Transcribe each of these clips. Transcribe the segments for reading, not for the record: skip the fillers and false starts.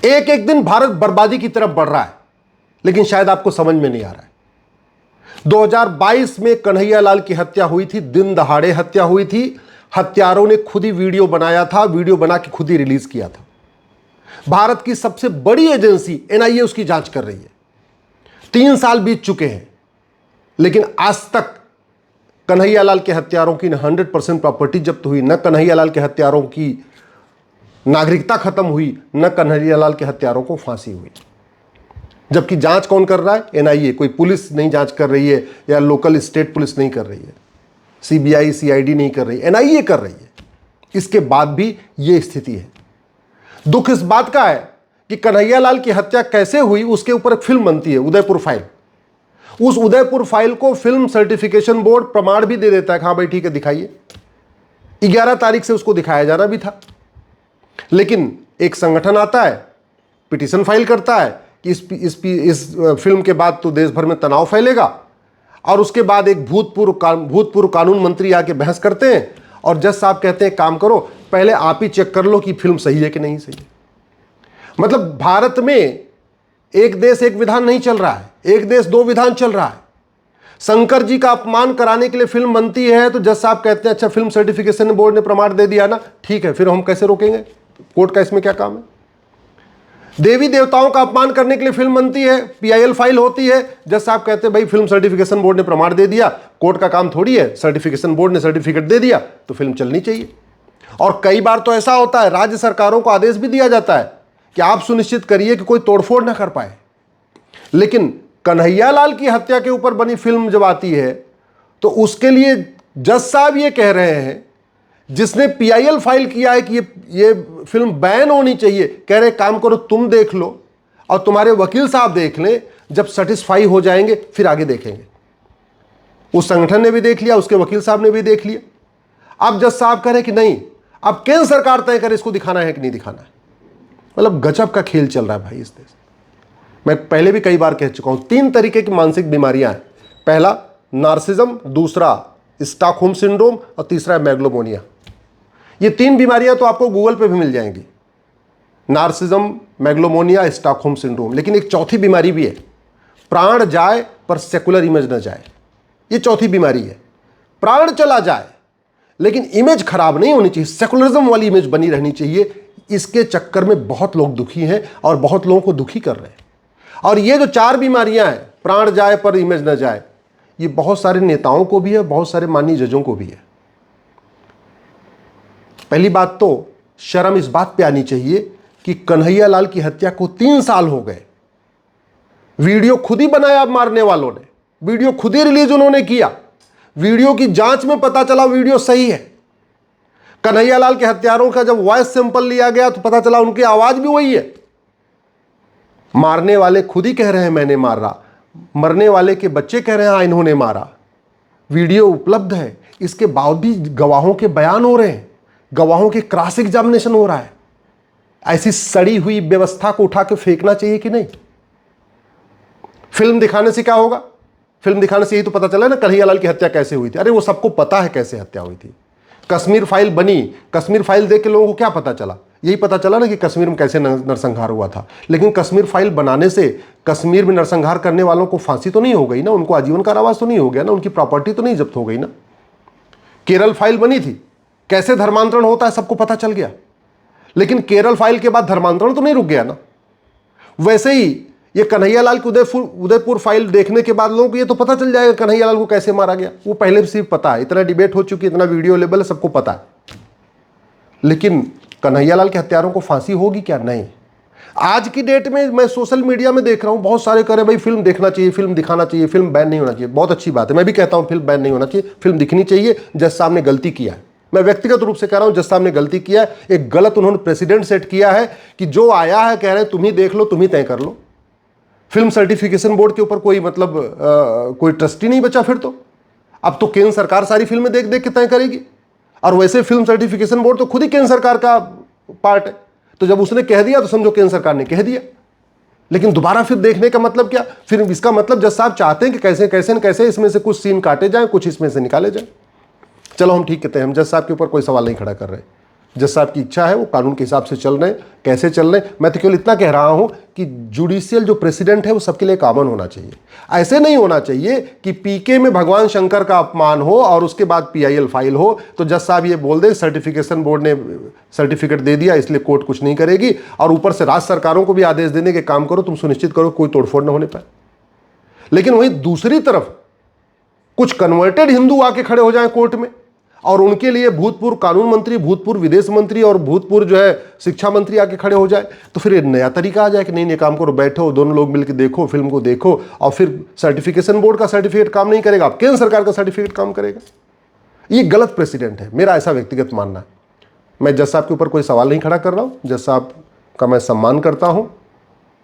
एक एक दिन भारत बर्बादी की तरफ बढ़ रहा है, लेकिन शायद आपको समझ में नहीं आ रहा है। 2022 में कन्हैयालाल की हत्या हुई थी, दिन दहाड़े हत्या हुई थी। हत्यारों ने खुद ही वीडियो बनाया था, वीडियो बना के खुद ही रिलीज किया था। भारत की सबसे बड़ी एजेंसी एनआईए उसकी जांच कर रही है। 3 साल बीत चुके हैं, लेकिन आज तक कन्हैयालाल के हत्यारों की न 100% प्रॉपर्टी जब्त हुई, न कन्हैयालाल के हत्यारों की नागरिकता खत्म हुई, न कन्हैयालाल के हत्यारों को फांसी हुई। जबकि जांच कौन कर रहा है? एनआईए। कोई पुलिस नहीं जांच कर रही है, या लोकल स्टेट पुलिस नहीं कर रही है, सीबीआई सीआईडी नहीं कर रही, एनआईए कर रही है। इसके बाद भी यह स्थिति है। दुख इस बात का है कि कन्हैयालाल की हत्या कैसे हुई उसके ऊपर एक फिल्म बनती है, उदयपुर फाइल। उस उदयपुर फाइल को फिल्म सर्टिफिकेशन बोर्ड प्रमाण भी दे देता है, हाँ भाई ठीक है दिखाइए। 11 तारीख से उसको दिखाया जाना भी था, लेकिन एक संगठन आता है, पिटीशन फाइल करता है कि इस फिल्म के बाद तो देश भर में तनाव फैलेगा, और उसके बाद एक भूतपूर्व कानून मंत्री आके बहस करते हैं, और जज साहब कहते हैं काम करो, पहले आप ही चेक कर लो कि फिल्म सही है कि नहीं सही है। मतलब भारत में एक देश एक विधान नहीं चल रहा है, एक देश दो विधान चल रहा है। शंकर जी का अपमान कराने के लिए फिल्म बनती है, तो जज साहब कहते हैं अच्छा फिल्म सर्टिफिकेशन बोर्ड ने प्रमाण दे दिया ना, ठीक है, फिर हम कैसे रोकेंगे? कोर्ट का इसमें क्या काम है? देवी देवताओं का अपमान करने के लिए फिल्म बनती है, पीआईएल फाइल होती है, जज साहब कहते हैं भाई फिल्म सर्टिफिकेशन बोर्ड ने प्रमाण दे दिया, कोर्ट का काम थोड़ी है, सर्टिफिकेशन बोर्ड ने सर्टिफिकेट दे दिया तो फिल्म चलनी चाहिए। और कई बार तो ऐसा होता है, राज्य सरकारों को आदेश भी दिया जाता है कि आप सुनिश्चित करिए कि कोई तोड़फोड़ ना कर पाए। लेकिन कन्हैयालाल की हत्या के ऊपर बनी फिल्म जब आती है, तो उसके लिए जज साहब ये कह रहे हैं, जिसने पीआईएल फाइल किया है कि ये फिल्म बैन होनी चाहिए, कह रहे काम करो तुम देख लो और तुम्हारे वकील साहब देख लें, जब सेटिस्फाई हो जाएंगे फिर आगे देखेंगे। उस संगठन ने भी देख लिया, उसके वकील साहब ने भी देख लिया। अब जज साहब कह रहे कि नहीं, अब केंद्र सरकार तय करे इसको दिखाना है कि नहीं दिखाना है। मतलब गजब का खेल चल रहा है भाई इस देश। मैं पहले भी कई बार कह चुका हूं, 3 तरीके की मानसिक बीमारियां हैं। पहला नार्सिज्म, दूसरा स्टॉकहोम सिंड्रोम, और तीसरा मेगलोमोनिया। ये 3 बीमारियां तो आपको गूगल पे भी मिल जाएंगी, नार्सिज्म, मेगलोमोनिया, स्टॉकहोम सिंड्रोम। लेकिन एक चौथी बीमारी भी है, प्राण जाए पर सेकुलर इमेज न जाए। ये चौथी बीमारी है, प्राण चला जाए लेकिन इमेज खराब नहीं होनी चाहिए, सेकुलरिज्म वाली इमेज बनी रहनी चाहिए। इसके चक्कर में बहुत लोग दुखी हैं और बहुत लोगों को दुखी कर रहे हैं। और ये जो 4 बीमारियां हैं, प्राण जाए पर इमेज न जाए, ये बहुत सारे नेताओं को भी है, बहुत सारे माननीय जजों को भी है। पहली बात तो शर्म इस बात पे आनी चाहिए कि कन्हैयालाल की हत्या को 3 साल हो गए, वीडियो खुद ही बनाया मारने वालों ने, वीडियो खुद ही रिलीज उन्होंने किया, वीडियो की जांच में पता चला वीडियो सही है। कन्हैयालाल के हत्यारों का जब वॉइस सैंपल लिया गया तो पता चला उनकी आवाज भी वही है। मारने वाले खुद ही कह रहे हैं मैंने मारा, मरने वाले के बच्चे कह रहे हैं हाँ इन्होंने मारा। वीडियो उपलब्ध है, इसके बावजूद भी गवाहों के बयान हो रहे हैं, गवाहों के क्रॉस एग्जामिनेशन हो रहा है। ऐसी सड़ी हुई व्यवस्था को उठा के फेंकना चाहिए कि नहीं? फिल्म दिखाने से क्या होगा? फिल्म दिखाने से यही तो पता चला ना कन्हैयालाल की हत्या कैसे हुई थी। अरे वो सबको पता है कैसे हत्या हुई थी। कश्मीर फाइल बनी, कश्मीर फाइल देख के लोगों को क्या पता चला? यही पता चला ना कि कश्मीर में कैसे नरसंहार हुआ था। लेकिन कश्मीर फाइल बनाने से कश्मीर में नरसंहार करने वालों को फांसी तो नहीं हो गई ना, उनको आजीवन कारावास तो नहीं हो गया ना, उनकी प्रॉपर्टी तो नहीं जब्त हो गई ना। केरल फाइल बनी थी, कैसे धर्मांतरण होता है सबको पता चल गया, लेकिन केरल फाइल के बाद धर्मांतरण तो नहीं रुक गया ना। वैसे ही ये कन्हैयालाल की उदयपुर फाइल देखने के बाद लोगों को ये तो पता चल जाएगा कन्हैयालाल को कैसे मारा गया। वो पहले से सिर्फ पता है, इतना डिबेट हो चुकी है, इतना वीडियो लेवल है, सबको पता है। लेकिन कन्हैयालाल के हत्यारों को फांसी होगी क्या? नहीं। आज की डेट में मैं सोशल मीडिया में देख रहा हूं, बहुत सारे कह रहे भाई फिल्म देखना चाहिए, फिल्म दिखाना चाहिए, फिल्म बैन नहीं होना चाहिए। बहुत अच्छी बात है, मैं भी कहता हूं फिल्म बैन नहीं होना चाहिए, फिल्म दिखनी चाहिए। जज साहब ने गलती किया है, मैं व्यक्तिगत रूप से कह रहा हूं, जज साहब ने गलती किया है। एक गलत उन्होंने प्रेसिडेंट सेट किया है कि जो आया है कह रहे हैं तुम ही देख लो, तुम ही तय कर लो। फिल्म सर्टिफिकेशन बोर्ड के ऊपर कोई मतलब कोई ट्रस्टी नहीं बचा फिर तो। अब तो केंद्र सरकार सारी फिल्में देख देख के तय करेगी, और वैसे फिल्म सर्टिफिकेशन बोर्ड तो खुद ही केंद्र सरकार का पार्ट है। तो जब उसने कह दिया तो समझो केंद्र सरकार ने कह दिया। लेकिन दोबारा फिर देखने का मतलब क्या? फिर इसका मतलब जज साहब चाहते हैं कि कैसे कैसे न कैसे इसमें से कुछ सीन काटे जाएं, कुछ इसमें से निकाले जाएं। चलो हम ठीक कहते हैं, हम जज साहब के ऊपर कोई सवाल नहीं खड़ा कर रहे, जज साहब की इच्छा है, वो कानून के हिसाब से चल रहे हैं, कैसे चल रहे हैं। मैं तो केवल इतना कह रहा हूं कि जुडिशियल जो प्रेसिडेंट है वो सबके लिए कॉमन होना चाहिए। ऐसे नहीं होना चाहिए कि पीके में भगवान शंकर का अपमान हो और उसके बाद पीआईएल फाइल हो तो जज साहब ये बोल दे सर्टिफिकेशन बोर्ड ने सर्टिफिकेट दे दिया इसलिए कोर्ट कुछ नहीं करेगी, और ऊपर से राज्य सरकारों को भी आदेश देने के काम करो, तुम सुनिश्चित करो कोई तोड़फोड़ न होने पाए। लेकिन वहीं दूसरी तरफ कुछ कन्वर्टेड हिंदू आके खड़े हो जाएं कोर्ट में और उनके लिए भूतपूर्व कानून मंत्री, भूतपूर्व विदेश मंत्री और भूतपूर्व जो है शिक्षा मंत्री आके खड़े हो जाए, तो फिर एक नया तरीका आ जाए कि नहीं काम करो, बैठो दोनों लोग मिलकर देखो फिल्म को देखो, और फिर सर्टिफिकेशन बोर्ड का सर्टिफिकेट काम नहीं करेगा, अब केंद्र सरकार का सर्टिफिकेट काम करेगा। ये गलत प्रेसिडेंट है, मेरा ऐसा व्यक्तिगत मानना है। मैं जज साहब के ऊपर कोई सवाल नहीं खड़ा कर रहा हूँ, जज साहब का मैं सम्मान करता हूँ,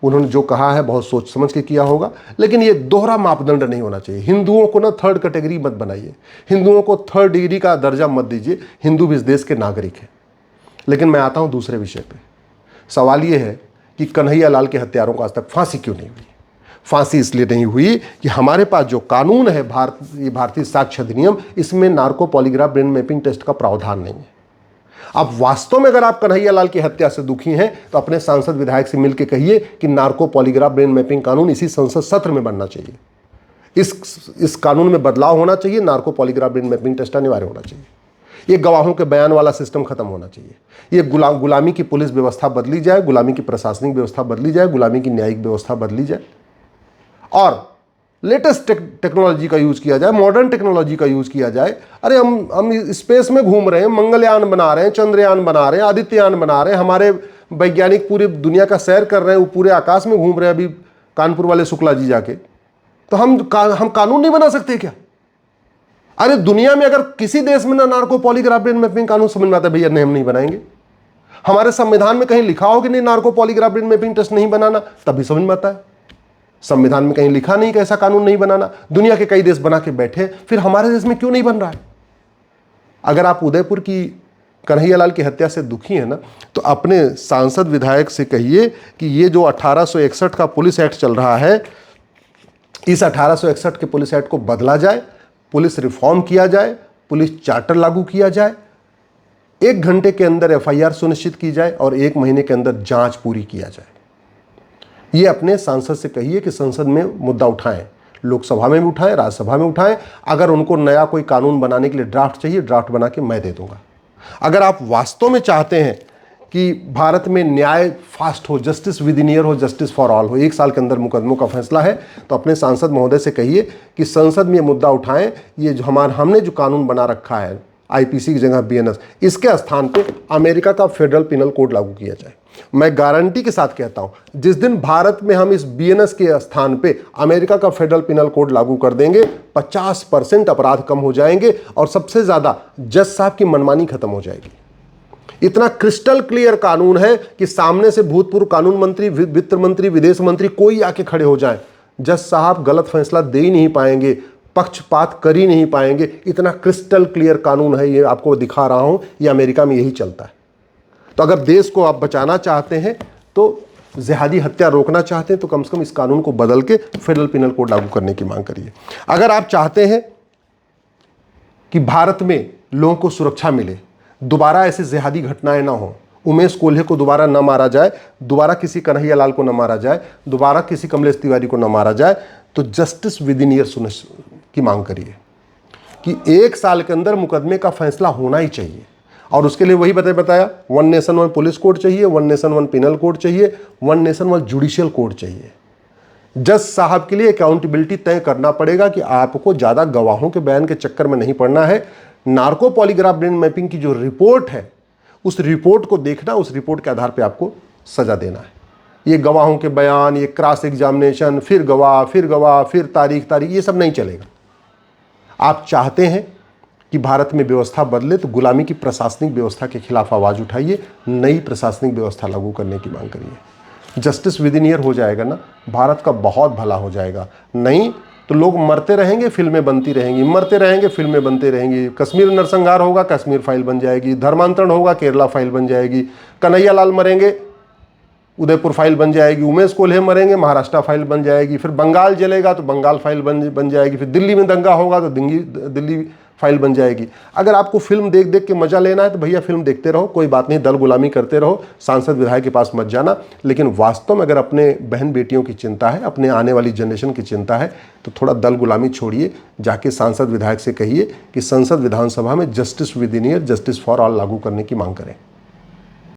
उन्होंने जो कहा है बहुत सोच समझ के किया होगा, लेकिन ये दोहरा मापदंड नहीं होना चाहिए। हिंदुओं को ना थर्ड कैटेगरी मत बनाइए, हिंदुओं को थर्ड डिग्री का दर्जा मत दीजिए, हिंदू भी इस देश के नागरिक हैं। लेकिन मैं आता हूं दूसरे विषय पे। सवाल ये है कि कन्हैया लाल के हत्यारों को आज तक फांसी क्यों नहीं हुई? फांसी इसलिए नहीं हुई कि हमारे पास जो कानून है भारतीय साक्ष्य अधिनियम, इसमें narco polygraph brain mapping test का प्रावधान नहीं है। अब वास्तव में अगर आप कन्हैया लाल की हत्या से दुखी हैं तो अपने सांसद विधायक से मिलकर कहिए कि नार्को पॉलीग्राफ ब्रेन मैपिंग कानून इसी संसद सत्र में बनना चाहिए, इस कानून में बदलाव होना चाहिए, narco polygraph brain mapping test अनिवार्य होना चाहिए, ये गवाहों के बयान वाला सिस्टम खत्म होना चाहिए, ये गुलामी की पुलिस व्यवस्था बदली जाए, गुलामी की प्रशासनिक व्यवस्था बदली जाए, गुलामी की न्यायिक व्यवस्था बदली जाए, और लेटेस्ट टेक्नोलॉजी का यूज किया जाए, मॉडर्न टेक्नोलॉजी का यूज किया जाए। अरे हम स्पेस में घूम रहे हैं, मंगलयान बना रहे हैं, चंद्रयान बना रहे हैं, आदित्ययान बना रहे हैं, हमारे वैज्ञानिक पूरी दुनिया का सैर कर रहे हैं, वो पूरे आकाश में घूम रहे हैं अभी कानपुर वाले शुक्ला जी जाके, तो हम कानून नहीं बना सकते क्या? अरे दुनिया में अगर किसी देश में ना नार्को पॉलीग्राफ ब्रेन मैपिंग कानून समझ में आता है, भैया नहीं हम नहीं बनाएंगे। हमारे संविधान में कहीं लिखा हो कि नहीं narco polygraph brain mapping test नहीं बनाना, तभी समझ में आता है। संविधान में कहीं लिखा नहीं कि ऐसा कानून नहीं बनाना, दुनिया के कई देश बना के बैठे, फिर हमारे देश में क्यों नहीं बन रहा है? अगर आप उदयपुर की कन्हैया लाल की हत्या से दुखी है ना, तो अपने सांसद विधायक से कहिए कि ये जो 1861 का पुलिस एक्ट चल रहा है, इस 1861 के पुलिस एक्ट को बदला जाए, पुलिस रिफॉर्म किया जाए, पुलिस चार्टर लागू किया जाए, 1 घंटे के अंदर एफआईआर सुनिश्चित की जाए और 1 महीने के अंदर जांच पूरी किया जाए। ये अपने सांसद से कहिए कि संसद में मुद्दा उठाएं, लोकसभा में भी उठाएं, राज्यसभा में उठाएं। अगर उनको नया कोई कानून बनाने के लिए ड्राफ्ट चाहिए, ड्राफ्ट बना के मैं दे दूंगा। अगर आप वास्तव में चाहते हैं कि भारत में न्याय फास्ट हो, जस्टिस विद इन ईयर हो, जस्टिस फॉर ऑल हो, 1 साल के अंदर मुकदमों का फैसला है, तो अपने सांसद महोदय से कहिए कि संसद में ये मुद्दा उठाएं। ये जो हमने जो कानून बना रखा है आईपीसी की जगह बीएनएस, इसके स्थान पे अमेरिका का फेडरल पिनल कोड लागू किया जाए। मैं गारंटी के साथ कहता हूं, जिस दिन भारत में हम इस बीएनएस के स्थान पे अमेरिका का फेडरल पिनल कोड लागू कर देंगे, 50% अपराध कम हो जाएंगे और सबसे ज्यादा जज साहब की मनमानी खत्म हो जाएगी। इतना क्रिस्टल क्लियर कानून है कि सामने से भूतपूर्व कानून मंत्री, वित्त मंत्री, विदेश मंत्री कोई आके खड़े हो जाए, जज साहब गलत फैसला दे ही नहीं पाएंगे, पक्षपात कर ही नहीं पाएंगे। इतना क्रिस्टल क्लियर कानून है, ये आपको दिखा रहा हूं, ये अमेरिका में यही चलता है। तो अगर देश को आप बचाना चाहते हैं, तो जिहादी हत्या रोकना चाहते हैं, तो कम से कम इस कानून को बदल के फेडरल पिनल कोड लागू करने की मांग करिए। अगर आप चाहते हैं कि भारत में लोगों को सुरक्षा मिले, दोबारा ऐसी जिहादी घटनाएं ना हो, उमेश कोल्हे को दोबारा न मारा जाए, दोबारा किसी कन्हैया लाल को न मारा जाए, दोबारा किसी कमलेश तिवारी को न मारा जाए, तो जस्टिस विद इन ईयर की मांग करिए कि 1 साल के अंदर मुकदमे का फैसला होना ही चाहिए। और उसके लिए वही बताया 1 नेशन 1 पुलिस कोड चाहिए, 1 नेशन 1 पिनल कोड चाहिए, 1 नेशन 1 जुडिशियल कोड चाहिए। जज साहब के लिए अकाउंटेबिलिटी तय करना पड़ेगा कि आपको ज़्यादा गवाहों के बयान के चक्कर में नहीं पड़ना है। नार्को पॉलीग्राफ ब्रेन मैपिंग की जो रिपोर्ट है, उस रिपोर्ट को देखना, उस रिपोर्ट के आधार पर आपको सजा देना है। ये गवाहों के बयान, ये क्रॉस एग्जामिनेशन, फिर गवाह, फिर तारीख, ये सब नहीं चलेगा। आप चाहते हैं कि भारत में व्यवस्था बदले, तो गुलामी की प्रशासनिक व्यवस्था के खिलाफ आवाज़ उठाइए, नई प्रशासनिक व्यवस्था लागू करने की मांग करिए। जस्टिस विद इन ईयर हो जाएगा ना, भारत का बहुत भला हो जाएगा। नहीं तो लोग मरते रहेंगे, फिल्में बनती रहेंगी, मरते रहेंगे, फिल्में बनते रहेंगी। कश्मीर नरसंहार होगा, कश्मीर फाइल बन जाएगी। धर्मांतरण होगा, केरला फाइल बन जाएगी। कन्हैया लाल मरेंगे, उदयपुर फाइल बन जाएगी। उमेश कोल्हे मरेंगे, महाराष्ट्र फाइल बन जाएगी। फिर बंगाल जलेगा तो बंगाल फाइल बन जाएगी। फिर दिल्ली में दंगा होगा तो दिल्ली फाइल बन जाएगी। अगर आपको फिल्म देख देख के मजा लेना है तो भैया फिल्म देखते रहो, कोई बात नहीं, दल गुलामी करते रहो, सांसद विधायक के पास मत जाना। लेकिन वास्तव में अगर अपने बहन बेटियों की चिंता है, अपने आने वाली जनरेशन की चिंता है, तो थोड़ा दल गुलामी छोड़िए, जाके सांसद विधायक से कहिए कि संसद विधानसभा में justice with in year, justice for all लागू करने की मांग करें।